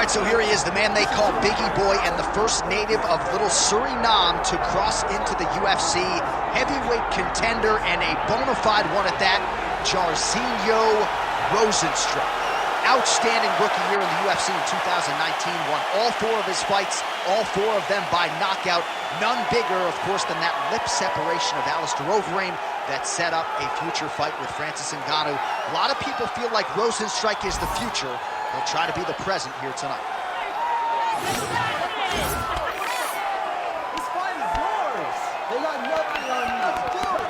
right, so here he is, the man they call Biggie Boy, and the first native of little Suriname to cross into the UFC. Heavyweight contender and a bona fide one at that, Jairzinho Rozenstruik. Outstanding rookie year in the UFC in 2019, won all 4 of his fights, all 4 of them by knockout. None bigger, of course, than that lip separation of Alistair Overeem that set up a future fight with Francis Ngannou. A lot of people feel like Rozenstruik is the future. He'll try to be the present here tonight. This fight is yours. They got nothing on you. Let's do it.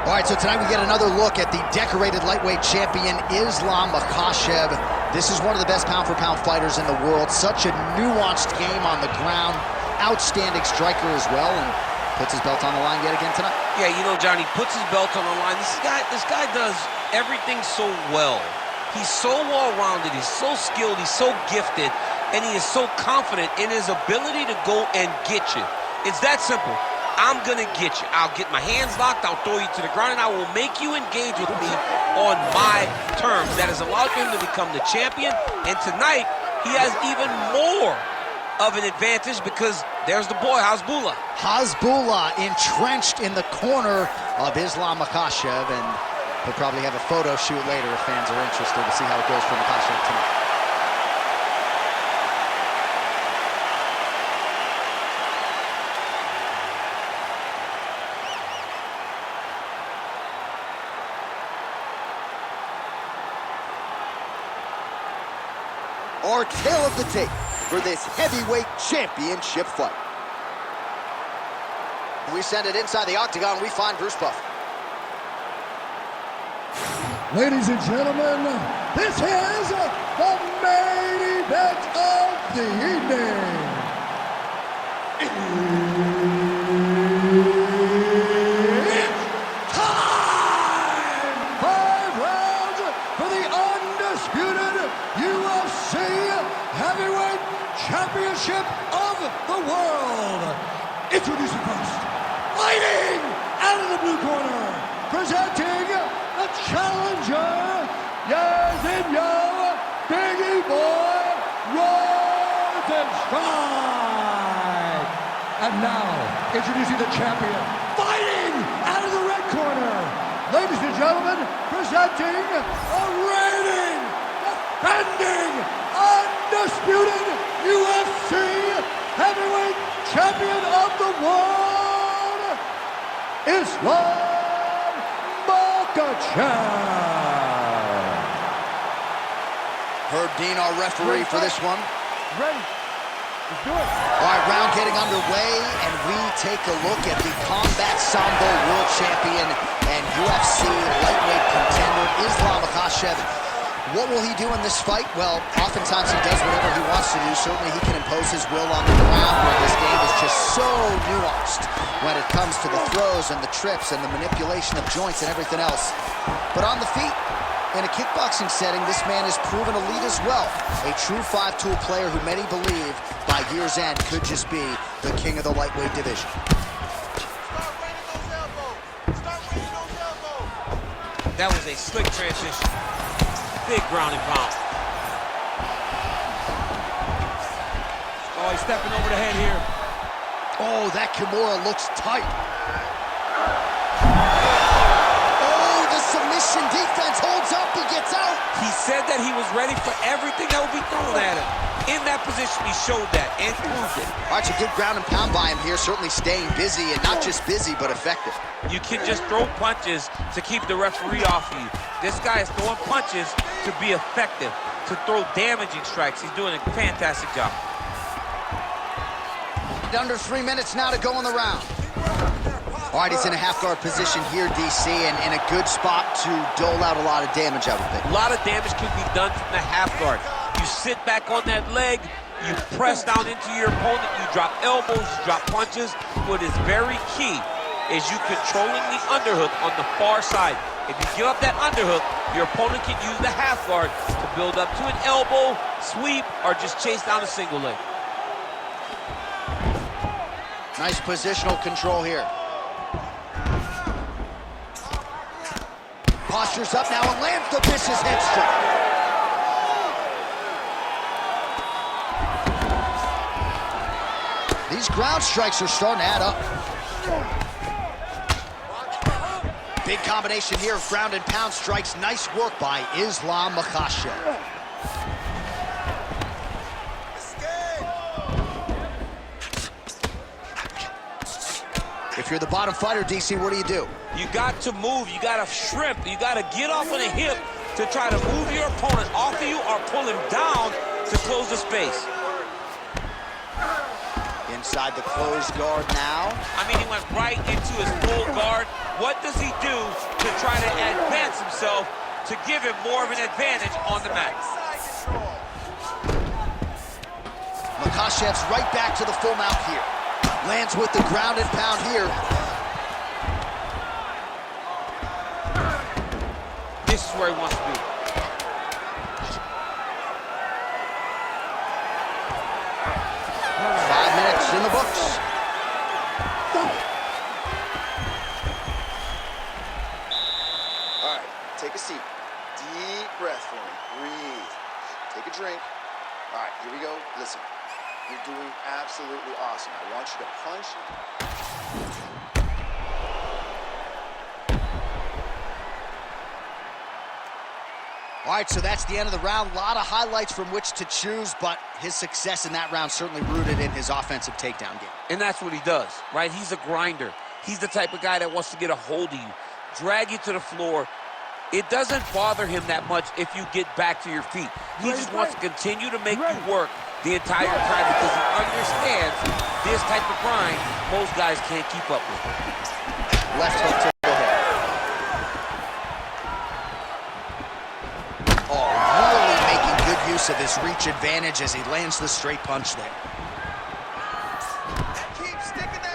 All right, so tonight we get another look at the decorated lightweight champion, Islam Makhachev. This is one of the best pound-for-pound fighters in the world. Such a nuanced game on the ground. Outstanding striker as well, and puts his belt on the line yet again tonight. Yeah, you know, Johnny, puts his belt on the line. This guy does everything so well. He's so well-rounded, he's so skilled, he's so gifted, and he is so confident in his ability to go and get you. It's that simple. I'm gonna get you. I'll get my hands locked, I'll throw you to the ground, and I will make you engage with me on my terms. That has allowed him to become the champion, and tonight, he has even more of an advantage because there's the boy, Hasbullah. Hasbullah entrenched in the corner of Islam Makhachev, and he'll probably have a photo shoot later if fans are interested to see how it goes for Makhachev tonight. Our tale of the tape for this heavyweight championship fight. We send it inside the Octagon, we find Bruce Buffer. Ladies and gentlemen, this is the main event of the evening. It's time! 5 rounds for the undisputed UFC Heavyweight Championship of the world. Introducing first, fighting out of the blue corner, presenting the challenger, Jairzinho Biggie Boy Rozenstruik. And now, introducing the champion, fighting out of the red corner, ladies and gentlemen, presenting a reigning, defending, undisputed UFC Heavyweight Champion of the world, Islam Makhachev. Herb Dean, our referee for this one. Ready. Let's do it. All right, round getting underway, and we take a look at the Combat Sambo World Champion and UFC lightweight contender, Islam Makhachev. What will he do in this fight? Well, oftentimes he does whatever he wants to do. Certainly he can impose his will on the ground, where this game is just so nuanced when it comes to the throws and the trips and the manipulation of joints and everything else. But on the feet, in a kickboxing setting, this man is proven elite as well. A true 5-tool player who many believe by year's end could just be the king of the lightweight division. That was a slick transition. Big ground and pound. Oh, he's stepping over the head here. Oh, that Kimura looks tight. Oh, the submission defense holds up, he gets out. He said that he was ready for everything that would be thrown at him. In that position, he showed that and proved it. All right, so good ground and pound by him here, certainly staying busy, and not just busy, but effective. You can just throw punches to keep the referee off of you. This guy is throwing punches to be effective, to throw damaging strikes. He's doing a fantastic job. Under 3 minutes now to go in the round. All right, he's in a half guard position here, DC, and in a good spot to dole out a lot of damage, I would think. A lot of damage can be done from the half guard. You sit back on that leg, you press down into your opponent, you drop elbows, you drop punches. What is very key is you controlling the underhook on the far side. If you give up that underhook, your opponent can use the half guard to build up to an elbow, sweep, or just chase down a single leg. Nice positional control here. Postures up now and lands the vicious head strike. These ground strikes are starting to add up. Big combination here of ground and pound strikes. Nice work by Islam Makhachev. If you're the bottom fighter, DC, what do? You got to move, you got to shrimp, you got to get off of the hip to try to move your opponent off of you or pull him down to close the space. Inside the closed guard now. I mean, he went right into his full guard. What does he do to try to advance himself to give him more of an advantage on the mat? Makhachev's right back to the full mount here. Lands with the ground and pound here. This is where he wants to be. In the books. All right, take a seat. Deep breath for me. Breathe. Take a drink. All right, here we go. Listen, you're doing absolutely awesome. I want you to punch. All right, so that's the end of the round. A lot of highlights from which to choose, but his success in that round certainly rooted in his offensive takedown game. And that's what he does, right? He's a grinder. He's the type of guy that wants to get a hold of you, drag you to the floor. It doesn't bother him that much if you get back to your feet. He just wants to continue to make you work the entire time because he understands this type of grind most guys can't keep up with. Left hook to the head. Oh, really making good use of his reach advantage as he lands the straight punch there.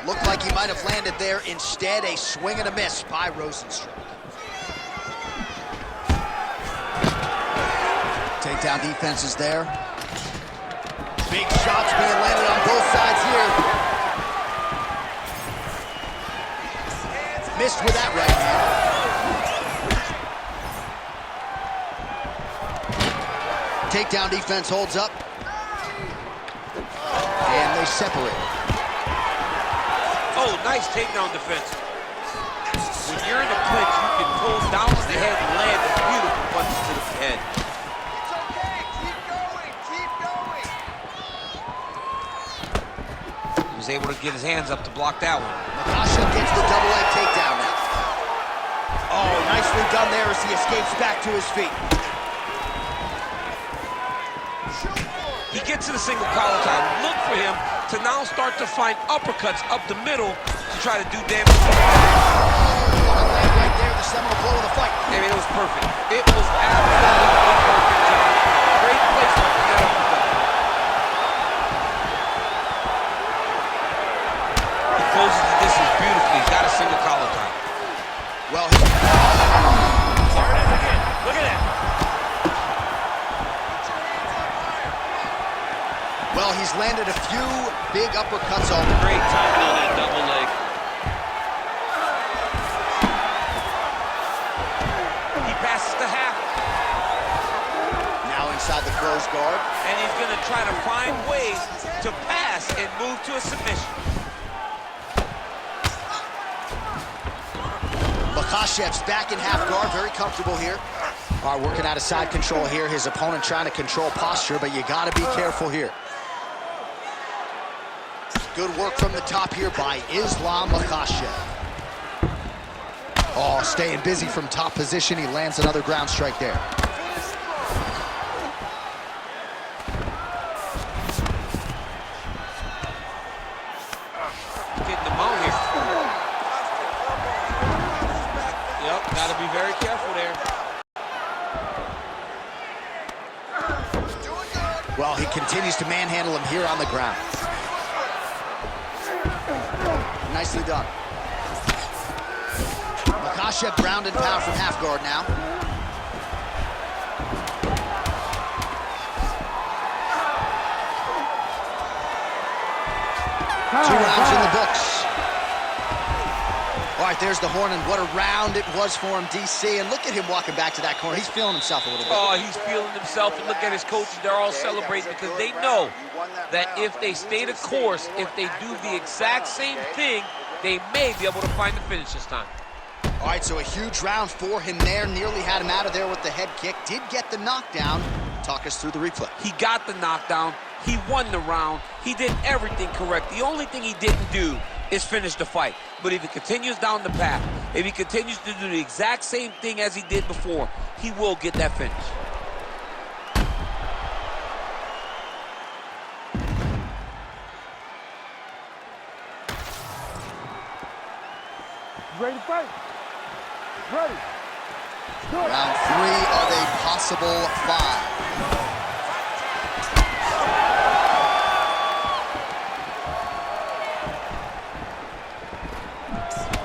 Looked like he might have landed there. Instead, a swing and a miss by Rozenstruik. Takedown defense is there. Big shots being landed on both sides here. Missed with that right hand. Takedown defense holds up. And they separate. Oh, nice takedown defense. When you're in the clinch, you can pull down on the head and land beautiful punches to the head. It's okay. Keep going. Keep going. He was able to get his hands up to block that one. Makhachev gets the double leg takedown now. Oh, nicely done there as he escapes back to his feet. He gets to the single collar tie. Look for him to now start to find uppercuts up the middle to try to do damage. Right there, the seminal blow of the fight. I mean, it was perfect. It was absolutely perfect, John. Great placement for that uppercut. He closes the distance beautifully. He's got a single collar tie. Well, There it is again. Look at that. well, he's landed a few big uppercuts on. Great timing on that double leg. He passes the half. Now inside the closed guard. And he's going to try to find ways to pass and move to a submission. Makhachev's back in half guard, very comfortable here. All right, working out of side control here. His opponent trying to control posture, but you got to be careful here. Good work from the top here by Islam Makhachev. Oh, staying busy from top position. He lands another ground strike there. Getting the mount here. Well, he continues to manhandle him here on the ground. Nicely done. Makhachev ground and pound from half guard now. 2 rounds in the books. All right, there's the horn, and what a round it was for him, DC. And look at him walking back to that corner. He's feeling himself a little bit. Oh, he's feeling himself, and look at his coaches. They're all celebrating because they know that if they stay the course, if they do the exact same thing, they may be able to find the finish this time. All right, so a huge round for him there. Nearly had him out of there with the head kick. Did get the knockdown. Talk us through the replay. He got the knockdown. He won the round. He did everything correct. The only thing he didn't do is finish the fight. But if he continues down the path, if he continues to do the exact same thing as he did before, he will get that finish. Ready to fight? Ready. Round 3 of a possible 5.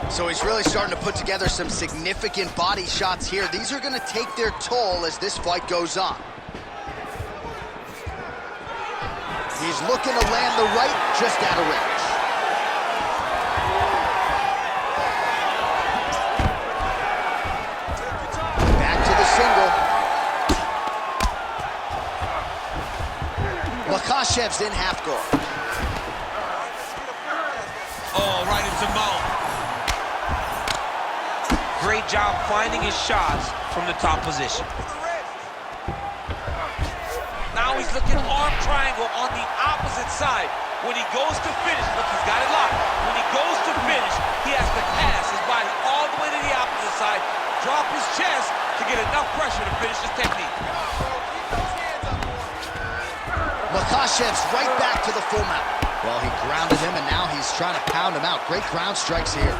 So he's really starting to put together some significant body shots here. These are going to take their toll as this fight goes on. He's looking to land the right just out of range. Back to the single. Makhachev's in half guard. Oh, right into mouth. Great job finding his shots from the top position. Now he's looking arm triangle on the opposite side. When he goes to finish, look, he's got it locked. When he goes to finish, he has to pass his body all the way to the opposite side, drop his chest to get enough pressure to finish his technique. Makhachev's right back to the full mount. Well, he grounded him, and now he's trying to pound him out. Great ground strikes here.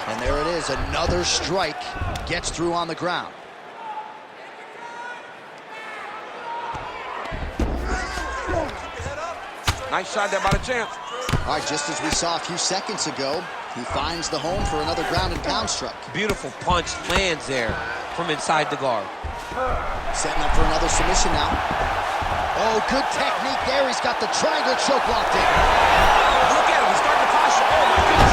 And there it is, another strike gets through on the ground. Nice shot there by the champ. All right, just as we saw a few seconds ago, he finds the home for another ground and pound strike. Beautiful punch lands there from inside the guard. Setting up for another submission now. Oh, good technique there. He's got the triangle choke locked in. Look at him, he's starting to posture. Oh my goodness.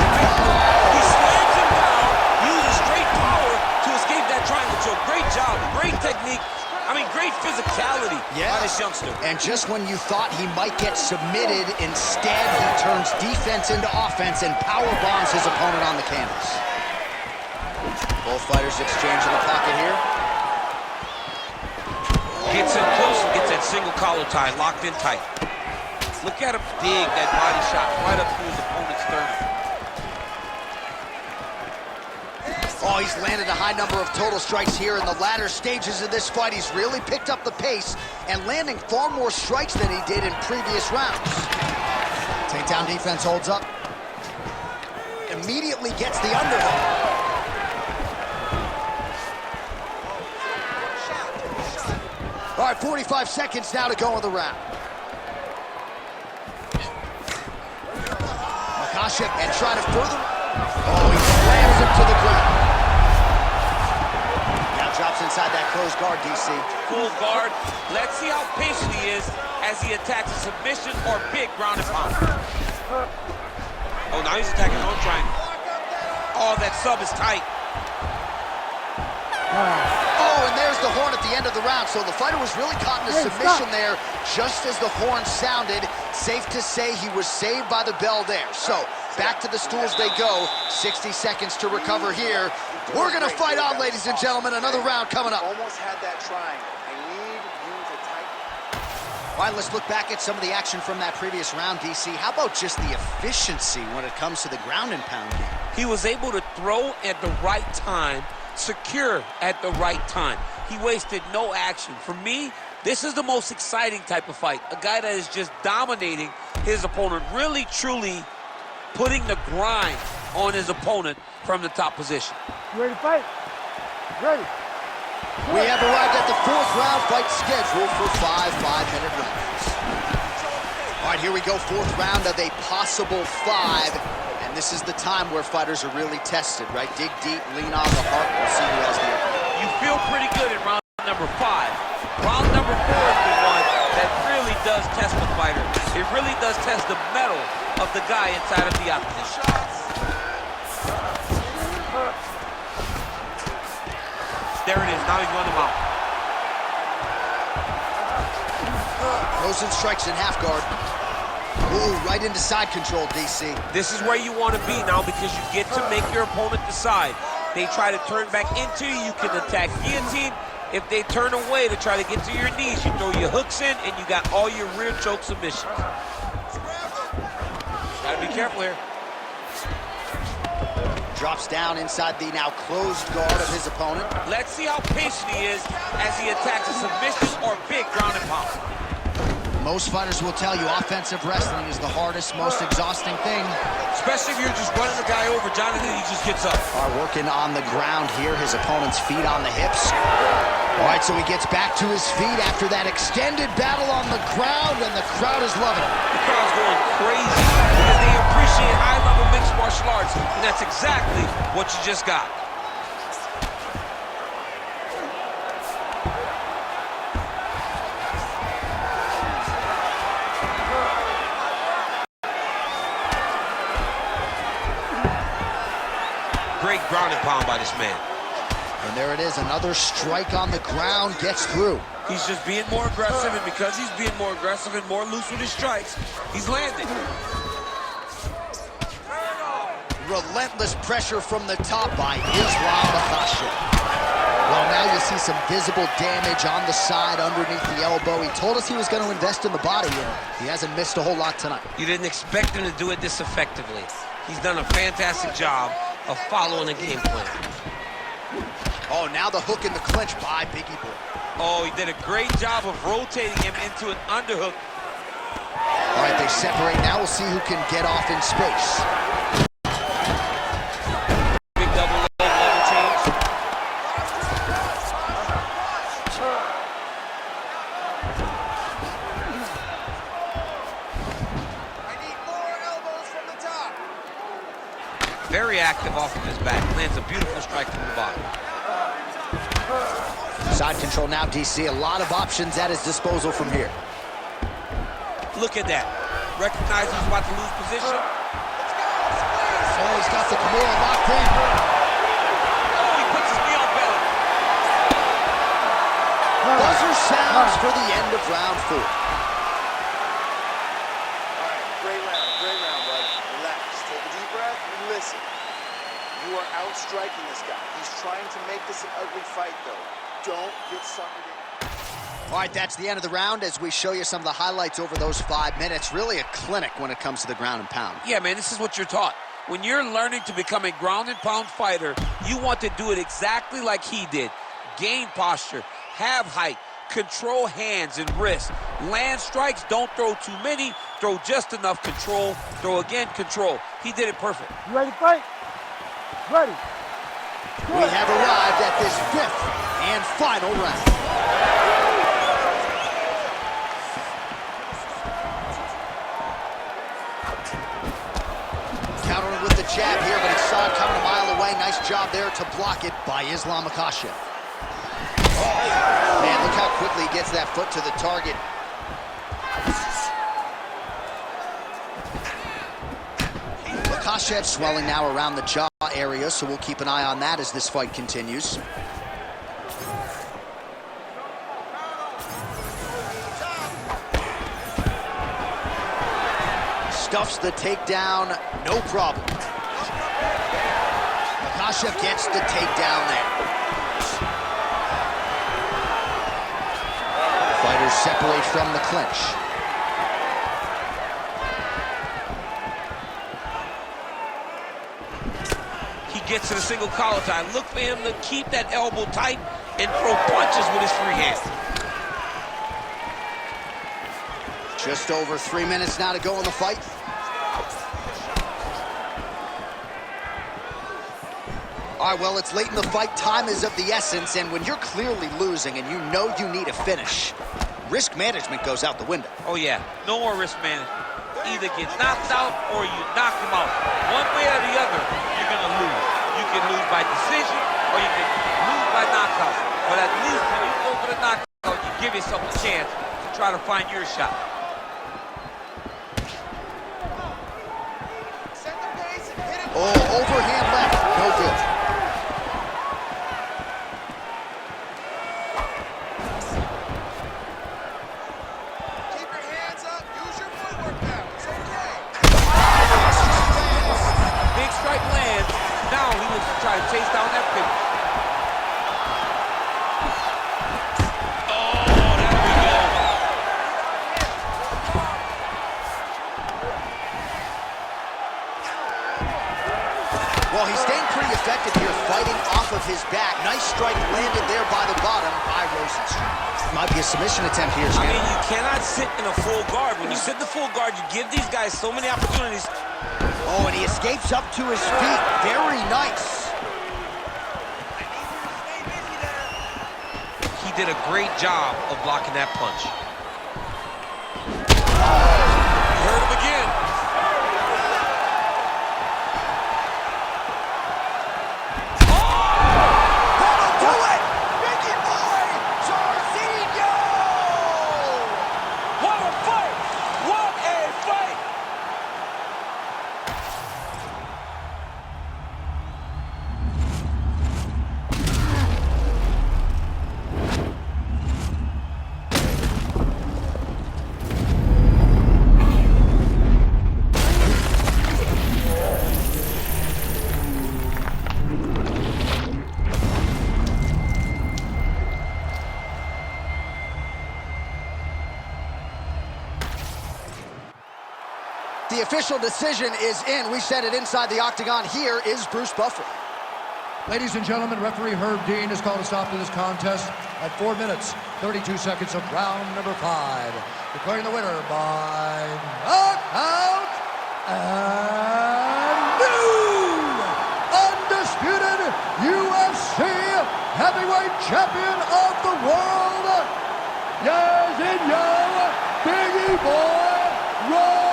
He slams him down, uses straight power to escape that triangle choke. Great job, great technique. I mean, great physicality by this youngster. And just when you thought he might get submitted, instead he turns defense into offense and power bombs his opponent on the canvas. Both fighters exchange in the pocket here. Gets in close and gets that single collar tie locked in tight. Look at him dig that body shot right up through his opponent's sternum. Oh, he's landed a high number of total strikes here in the latter stages of this fight. He's really picked up the pace and landing far more strikes than he did in previous rounds. Takedown defense holds up. Immediately gets the underhook. All right, 45 seconds now to go in the round. Makhachev and trying to further. Oh, he slams him to the ground. Now drops inside that closed guard, DC. Full guard. Let's see how patient he is as he attacks a submission or big ground and pound. Oh, now he's attacking his own triangle. Oh, that sub is tight. Oh, and there's the horn at the end of the round. So the fighter was really caught in a submission there just as the horn sounded. Safe to say he was saved by the bell there. So back to the stools they go. 60 seconds to recover here. We're going to fight on, ladies and gentlemen. Another round coming up. Almost had that triangle. I need you to tighten. All right, let's look back at some of the action from that previous round, DC. How about just the efficiency when it comes to the ground and pound game? He was able to throw at the right time, secure at the right time. He wasted no action. For me, this is the most exciting type of fight. A guy that is just dominating his opponent, really, truly putting the grind on his opponent from the top position. You ready to fight? Ready. We have arrived at got the 4th round fight scheduled for 5 5-minute rounds. All right, here we go, 4th round of a possible 5. And this is the time where fighters are really tested, right? Dig deep, lean on the heart. We'll see who has the upper hand. You feel pretty good in round number 5. Round number 4 is the one that really does test the fighter. It really does test the mettle of the guy inside of the octagon. There it is, now he's going to mount. Rozenstruik's in half guard. Ooh, right into side control, DC. This is where you want to be now because you get to make your opponent decide. They try to turn back into you, you can attack guillotine. If they turn away to try to get to your knees, you throw your hooks in and you got all your rear choke submissions. Gotta be careful here. Drops down inside the now closed guard of his opponent. Let's see how patient he is as he attacks a submission or big ground and pound. Most fighters will tell you offensive wrestling is the hardest, most exhausting thing. Especially if you're just running the guy over, Jonathan, he just gets up. Are working on the ground here, his opponent's feet on the hips. All right, so he gets back to his feet after that extended battle on the ground, and the crowd is loving it. The crowd's going crazy because they appreciate high-level mixed martial arts, and that's exactly what you just got. Great ground and pound by this man. And there it is, another strike on the ground, gets through. He's just being more aggressive, and because he's being more aggressive and more loose with his strikes, he's landing. Relentless pressure from the top by Makhachev. Well, now you see some visible damage on the side underneath the elbow. He told us he was going to invest in the body, and he hasn't missed a whole lot tonight. You didn't expect him to do it this effectively. He's done a fantastic job of following a game plan. Oh, now the hook in the clinch by Biggie Boy. Oh, he did a great job of rotating him into an underhook. All right, they separate. Now we'll see who can get off in space. Big double leg level change. I need more elbows from the top. Very active off of his back. Lands a beautiful strike from the bottom. Side control now, DC. A lot of options at his disposal from here. Look at that. Recognizes he's about to lose position. Oh, he's got the Kimura locked in. Oh, he puts his knee on belly. Buzzer sounds for the end of round 4. All right, great round, bud. Relax, take a deep breath and listen. You are outstriking this guy. He's trying to make this an ugly fight, though. Don't get suckered in. All right, that's the end of the round as we show you some of the highlights over those 5 minutes. Really a clinic when it comes to the ground and pound. Yeah, man, this is what you're taught. When you're learning to become a ground and pound fighter, you want to do it exactly like he did. Gain posture, have height, control hands and wrists. Land strikes, don't throw too many, throw just enough, control, throw again, control. He did it perfect. You ready to fight? Ready. We have arrived at this 5th and final round. Countering with the jab here, but he saw it coming a mile away. Nice job there to block it by Makhachev. Oh, man, look how quickly he gets that foot to the target. Makhachev swelling now around the jaw area, so we'll keep an eye on that as this fight continues. Stuffs the takedown, no problem. Makhachev gets the takedown there. Fighters separate from the clinch. He gets to the single collar tie. Look for him to keep that elbow tight and throw punches with his free hand. Just over 3 minutes now to go in the fight. All right, well, it's late in the fight. Time is of the essence, and when you're clearly losing and you know you need a finish, risk management goes out the window. Oh, yeah. No more risk management. Either get knocked out or you knock him out. One way or the other, you're going to lose. You can lose by decision or you can lose by knockout. But at least when you go for the knockout, you give yourself a chance to try to find your shot. Oh, overhand left. No good. Keep your hands up. Use your footwork now. It's okay. Big strike lands. Now he looks to try to chase down that finish. Oh, there we go. Well, he's staying pretty effective here, fighting off of his back. Nice strike landed there by the bottom by Rozenstruik. Might be a submission attempt here, I Shannon. mean, you cannot sit in a full guard. When you sit in the full guard, you give these guys so many opportunities. Oh, and he escapes up to his feet. Very nice. He did a great job of blocking that punch. You heard him again. That'll do it! Mickey boy! Jairzinho! What a fight! What a fight! The official decision is in. We said it inside the Octagon. Here is Bruce Buffer. Ladies and gentlemen, referee Herb Dean has called a stop to this contest at 4 minutes, 32 seconds of round number 5. Declaring the winner by knockout and new undisputed UFC heavyweight champion of the world, Jairzinho Biggie Boy Rozenstruik.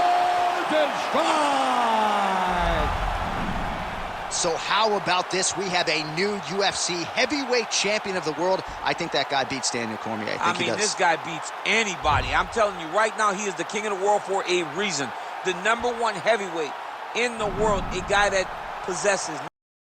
So how about this? We have a new UFC heavyweight champion of the world. I think that guy beats Daniel Cormier. I think he does. This guy beats anybody. I'm telling you right now, he is the king of the world for a reason. The #1 heavyweight in the world, a guy that possesses